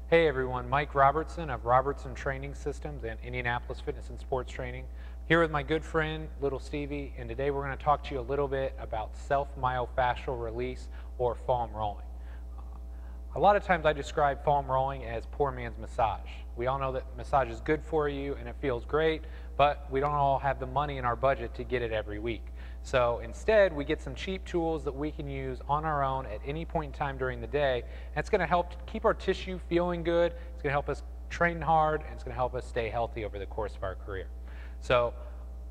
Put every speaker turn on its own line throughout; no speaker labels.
Hey everyone, Mike Robertson of Robertson Training Systems and Indianapolis Fitness and Sports Training. Here with my good friend, Little Stevie, and today we're going to talk to you a little bit about self-myofascial release or foam rolling. A lot of times I describe foam rolling as poor man's massage. We all know that massage is good for you and it feels great, but we don't all have the money in our budget to get it every week. So instead, we get some cheap tools that we can use on our own at any point in time during the day, and it's going to help keep our tissue feeling good, it's going to help us train hard, and it's going to help us stay healthy over the course of our career. So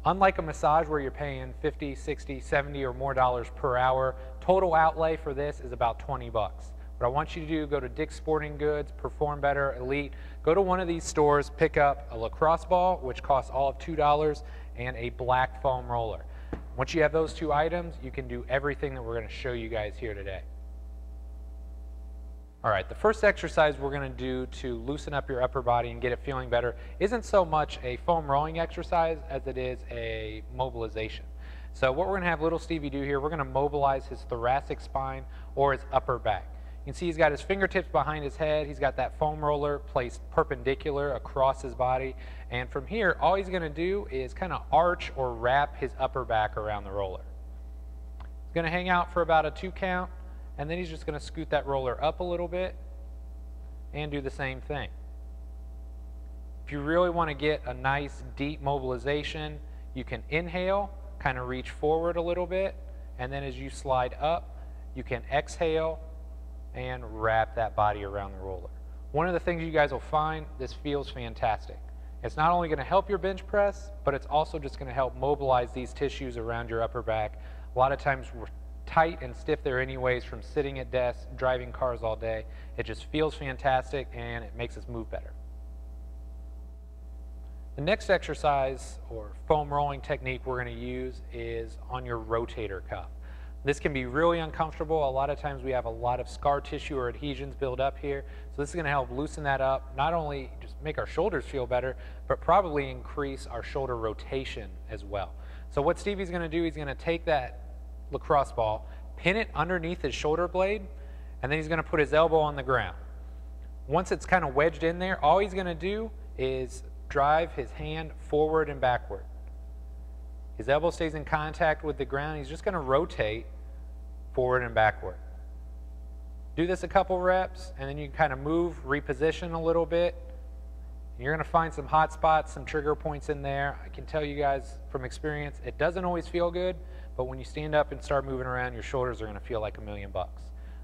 unlike a massage where you're paying $50, $60, $70 or more dollars per hour, total outlay for this is about 20 bucks. What I want you to do, go to Dick's Sporting Goods, Perform Better, Elite, go to one of these stores, pick up a lacrosse ball, which costs all of $2, and a black foam roller. Once you have those two items, you can do everything that we're going to show you guys here today. All right, the first exercise we're going to do to loosen up your upper body and get it feeling better isn't so much a foam rolling exercise as it is a mobilization. So what we're going to have Little Stevie do here, we're going to mobilize his thoracic spine or his upper back. You can see he's got his fingertips behind his head, he's got that foam roller placed perpendicular across his body, and from here all he's going to do is kind of arch or wrap his upper back around the roller. He's going to hang out for about a 2 count, and then he's just going to scoot that roller up a little bit and do the same thing. If you really want to get a nice deep mobilization, you can inhale, kind of reach forward a little bit, and then as you slide up, you can exhale and wrap that body around the roller. One of the things you guys will find, this feels fantastic. It's not only going to help your bench press, but it's also just going to help mobilize these tissues around your upper back. A lot of times we're tight and stiff there anyways from sitting at desks, driving cars all day. It just feels fantastic and it makes us move better. The next exercise or foam rolling technique we're going to use is on your rotator cuff. This can be really uncomfortable. A lot of times we have a lot of scar tissue or adhesions build up here. So this is going to help loosen that up, not only just make our shoulders feel better, but probably increase our shoulder rotation as well. So what Stevie's going to do, he's going to take that lacrosse ball, pin it underneath his shoulder blade, and then he's going to put his elbow on the ground. Once it's kind of wedged in there, all he's going to do is drive his hand forward and backward. His elbow stays in contact with the ground. He's just going to rotate forward and backward. Do this a couple reps, and then you can kind of move, reposition a little bit. You're going to find some hot spots, some trigger points in there. I can tell you guys from experience, it doesn't always feel good, but when you stand up and start moving around, your shoulders are going to feel like $1,000,000 bucks.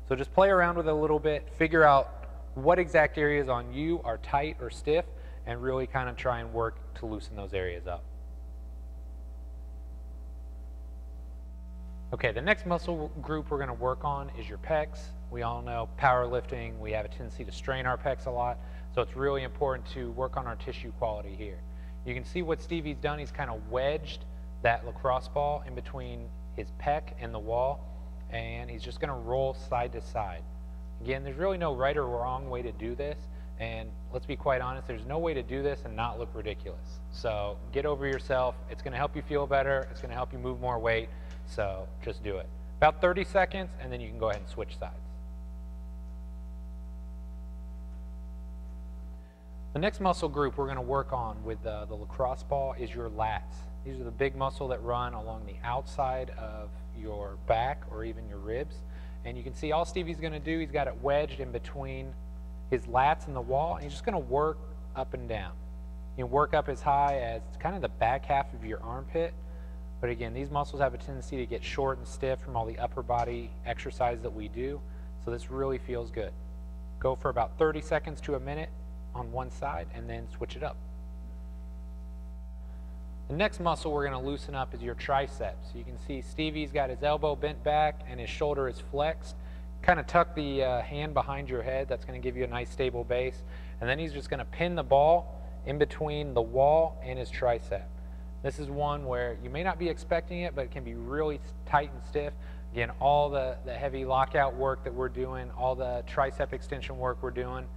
So just play around with it a little bit, figure out what exact areas on you are tight or stiff, and really kind of try and work to loosen those areas up. Okay, the next muscle group we're going to work on is your pecs. We all know powerlifting, we have a tendency to strain our pecs a lot, so it's really important to work on our tissue quality here. You can see what Stevie's done. He's kind of wedged that lacrosse ball in between his pec and the wall, and he's just going to roll side to side. Again, there's really no right or wrong way to do this, and let's be quite honest, there's no way to do this and not look ridiculous. So get over yourself. It's going to help you feel better. It's going to help you move more weight. So just do it. About 30 seconds, and then you can go ahead and switch sides. The next muscle group we're going to work on with the lacrosse ball is your lats. These are the big muscle that run along the outside of your back or even your ribs. And you can see all Stevie's going to do, he's got it wedged in between his lats and the wall, and he's just going to work up and down. You can work up as high as kind of the back half of your armpit. But again, these muscles have a tendency to get short and stiff from all the upper body exercise that we do. So this really feels good. Go for about 30 seconds to a minute on one side and then switch it up. The next muscle we're going to loosen up is your triceps. You can see Stevie's got his elbow bent back and his shoulder is flexed. Kind of tuck the hand behind your head. That's going to give you a nice stable base. And then he's just going to pin the ball in between the wall and his tricep. This is one where you may not be expecting it, but it can be really tight and stiff. Again, all the heavy lockout work that we're doing, all the tricep extension work we're doing,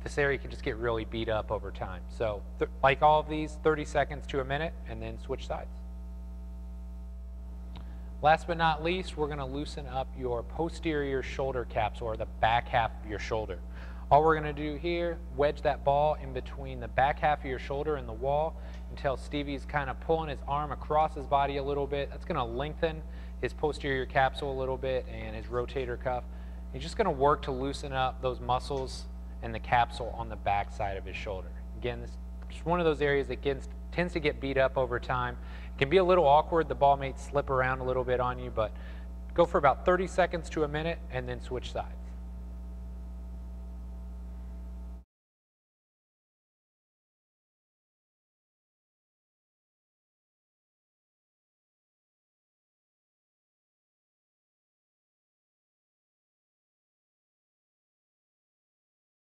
this area can just get really beat up over time. So like all of these, 30 seconds to a minute, and then switch sides. Last but not least, we're going to loosen up your posterior shoulder caps, or the back half of your shoulder. All we're going to do here, wedge that ball in between the back half of your shoulder and the wall until Stevie's kind of pulling his arm across his body a little bit. That's going to lengthen his posterior capsule a little bit and his rotator cuff. He's just going to work to loosen up those muscles and the capsule on the back side of his shoulder. Again, this is one of those areas that tends to get beat up over time. It can be a little awkward. The ball may slip around a little bit on you, but go for about 30 seconds to a minute and then switch sides.